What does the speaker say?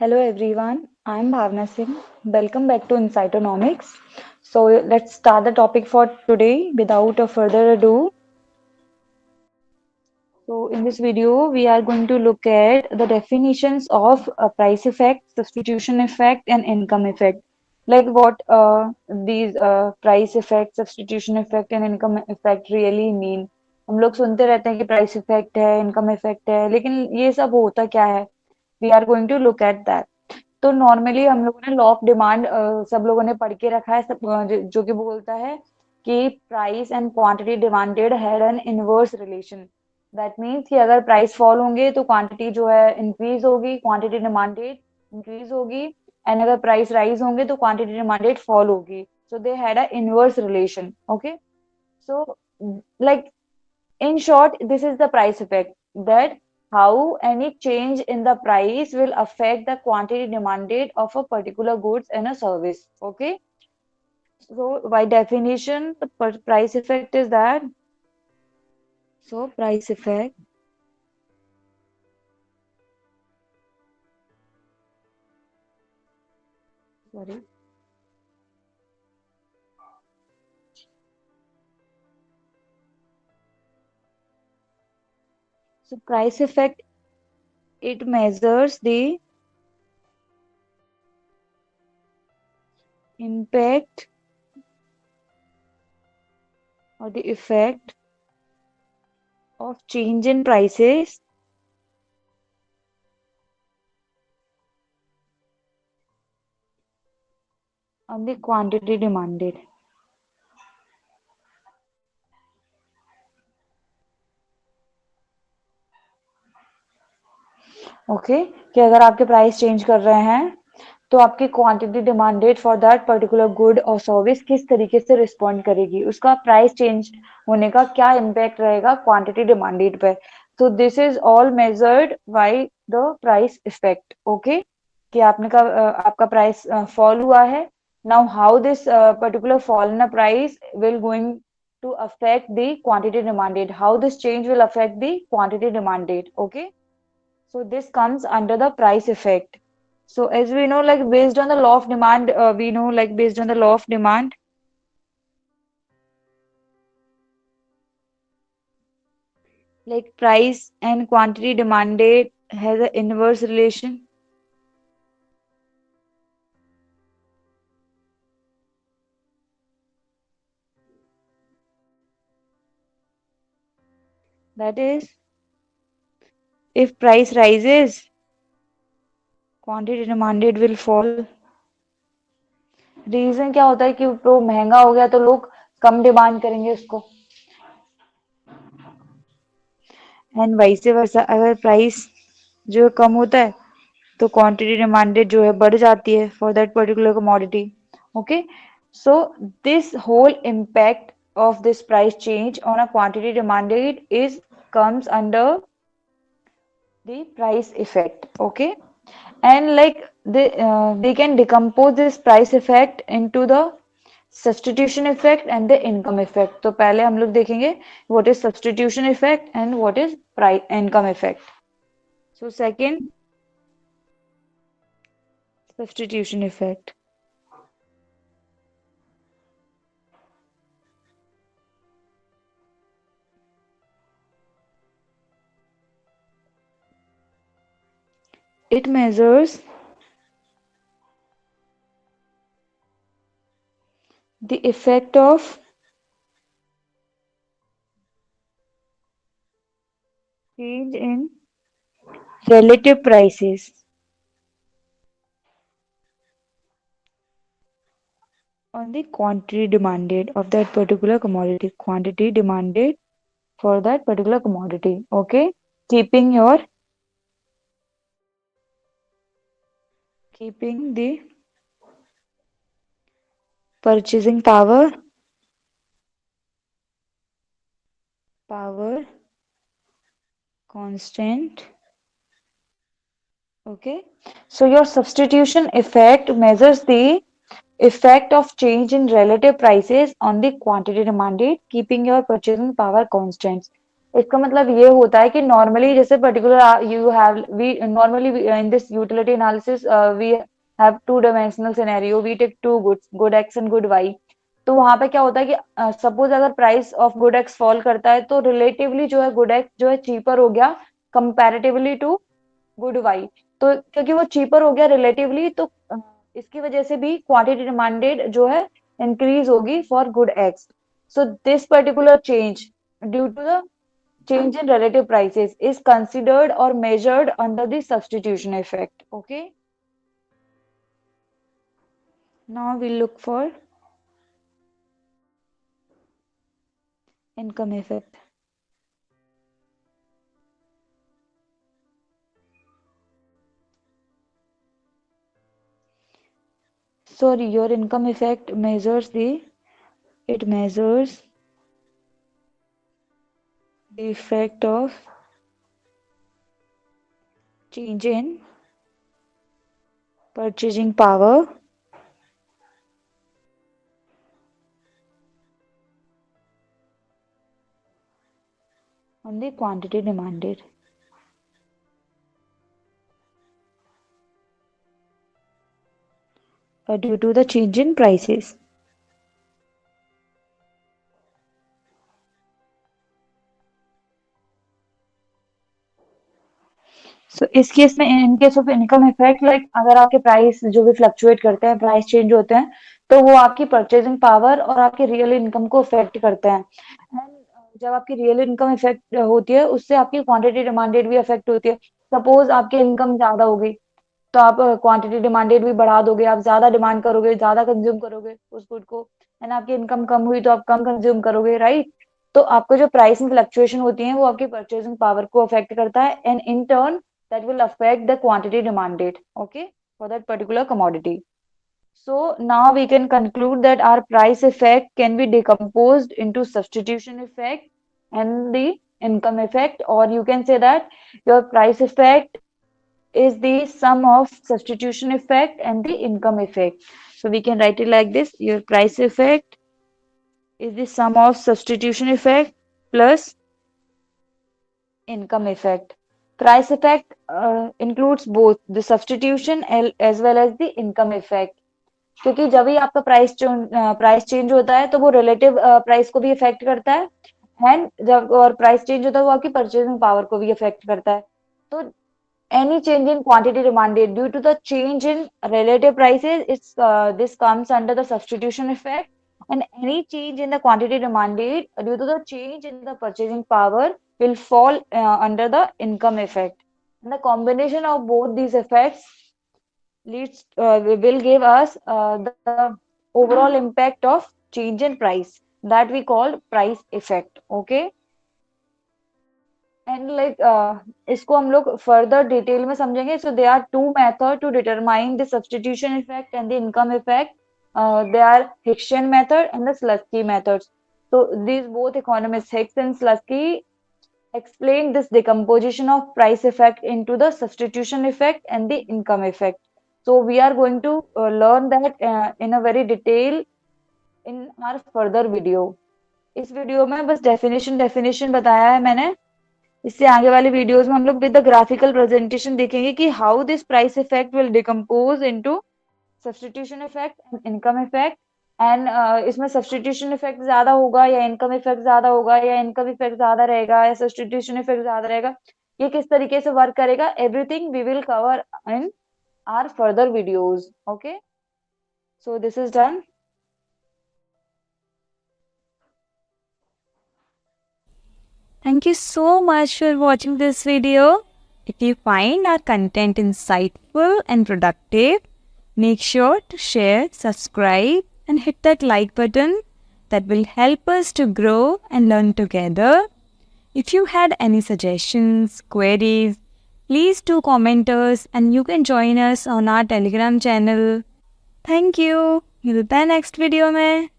Hello everyone, I'm Bhavna Singh. Welcome back to Insightonomics. So let's start the topic for today without a further ado. So in this video, we are going to look at the definitions of price effect, substitution effect, and income effect. Like what these price effect, substitution effect, and income effect really mean. हम लोग सुनते रहते हैं कि price effect है, income effect है, लेकिन ये सब होता क्या है? We are going to look at that. तो नॉर्मली हम लोगों ने लॉ ऑफ डिमांड सब लोगों ने पढ़ के रखा है जो कि बोलता है कि price and quantity demanded had an inverse relation. That means कि अगर प्राइस फॉल होंगे तो क्वांटिटी जो है इंक्रीज होगी, क्वांटिटी डिमांडेड इंक्रीज होगी. एंड अगर प्राइस राइज होंगे तो क्वांटिटी डिमांडेड फॉल होगी. So they had a inverse relation. Okay. So like in short, this is the price effect, that how any change in the price will affect the quantity demanded of a particular goods and a service. Okay. So by definition, the price effect is that. So price effect. Sorry. So price effect, it measures the impact or the effect of change in prices on the quantity demanded. Okay. कि अगर आपके price change कर रहे हैं तो आपकी quantity demanded for that particular good और service किस तरीके से रिस्पॉन्ड करेगी, उसका प्राइस चेंज होने का क्या इम्पैक्ट रहेगा क्वांटिटी डिमांडेड पे. तो this is all measured by the price effect. Okay. कि आपने का आपका प्राइस फॉल हुआ है. Now how this particular fall in price will going to affect the quantity demanded, how this change will affect the quantity demanded. Okay. So this comes under the price effect. So as we know, like based on the law of demand, we know like based on the law of demand, like price and quantity demanded has an inverse relation. That is, if price rises, quantity demanded will fall. Reason क्या होता है कि वो महंगा हो गया तो लोग कम डिमांड करेंगे उसको. एंड वाइस वर्सा, अगर प्राइस जो है कम होता है तो क्वांटिटी डिमांडेड जो है बढ़ जाती है for that particular commodity. Okay. So this whole impact of this price change on a quantity demanded is comes under the price effect. Okay. And like they can decompose this price effect into the substitution effect and the income effect. तो पहले हम लोग देखेंगे what is substitution effect and what is price income effect. So second, substitution effect. It measures the effect of change in relative prices on the quantity demanded of that particular commodity. Quantity demanded for that particular commodity. Okay. Keeping your keeping the purchasing power constant. Okay. So your substitution effect measures the effect of change in relative prices on the quantity demanded, keeping your purchasing power constant. इसका मतलब ये होता है कि normally जैसे particular you have we normally in this utility analysis we have two dimensional scenario, we take two goods, good X and good Y. तो वहां पे क्या होता है कि सपोज अगर price of good X fall करता है तो रिलेटिवली जो है गुड एक्स जो है चीपर हो गया कंपैरेटिवली टू गुड वाई। तो क्योंकि वो चीपर हो गया रिलेटिवली, तो इसकी वजह से भी क्वांटिटी डिमांडेड जो है इंक्रीज होगी for good X. So this particular change due to the change in relative prices is considered or measured under the substitution effect. Okay, now we'll look for income effect. Sorry, your income effect measures it measures the effect of change in purchasing power on the quantity demanded. Due to the change in prices. सो इस case में in case of income effect, like अगर आपके price जो भी fluctuate करते हैं, price change होते हैं, तो वो आपकी परचेजिंग पावर और आपकी रियल इनकम को इफेक्ट करते हैं। एंड जब आपकी रियल इनकम इफेक्ट होती है, उससे आपकी क्वांटिटी डिमांडेड भी इफेक्ट होती है। सपोज आपकी इनकम ज्यादा हो गई तो आप क्वांटिटी डिमांडेड भी बढ़ा दोगे, आप ज्यादा डिमांड करोगे, ज्यादा कंज्यूम करोगे उस गुड को। एंड आपकी इनकम कम हुई तो आप कम कंज्यूम करोगे, राइट। तो आपको जो प्राइस में फ्लक्चुएशन होती है वो आपकी परचेजिंग पावर को अफेक्ट करता है, and in turn that will affect the quantity demanded, okay, for that particular commodity. So now we can conclude that our price effect can be decomposed into substitution effect and the income effect, or you can say that your price effect is the sum of substitution effect and the income effect. So we can write it like this: your price effect is the sum of substitution effect plus income effect. Price effect includes both the substitution as well as the income effect. क्योंकि जब भी आपका price change होता है तो वो relative price को भी इफेक्ट करता है, एंड जब और प्राइस चेंज होता है वो आपकी परचेजिंग पावर को भी इफेक्ट करता है। तो any change in quantity demanded due to the change in relative prices, this comes under the substitution effect, and any change in the quantity demanded due to the change in the purchasing power will fall under the income effect. And the combination of both these effects will give us the overall impact of change in price that we call price effect. Okay. And like इसको हम लोग further detail में समझेंगे। So there are two method to determine the substitution effect and the income effect. There are Hicksian method and the Slutsky method. So these both economists, Hicks and Slusky, explain this decomposition of price effect into the substitution effect and the income effect. So we are going to learn that in a very detail in our further video. इस video में बस definition बताया है मैंने। इससे आगे वाली videos में हम लोग विद द ग्राफिकल प्रेजेंटेशन देखेंगे कि how this price effect will decompose into substitution effect and income effect. And इसमें सब्स्टिट्यूशन इफेक्ट ज्यादा होगा या इनकम इफेक्ट ज्यादा होगा, या इनकम इफेक्ट ज्यादा रहेगा या सब्स्टिट्यूशन इफेक्ट ज्यादा रहेगा, ये किस तरीके से वर्क करेगा, everything we will cover in our further videos. Okay, so this is done. Thank you so much for watching this video. If you find our content insightful and productive, make sure to share, subscribe and hit that like button. That will help us to grow and learn together. If you had any suggestions, queries, please do comment us and you can join us on our Telegram channel. Thank you. मिलते हैं next video में.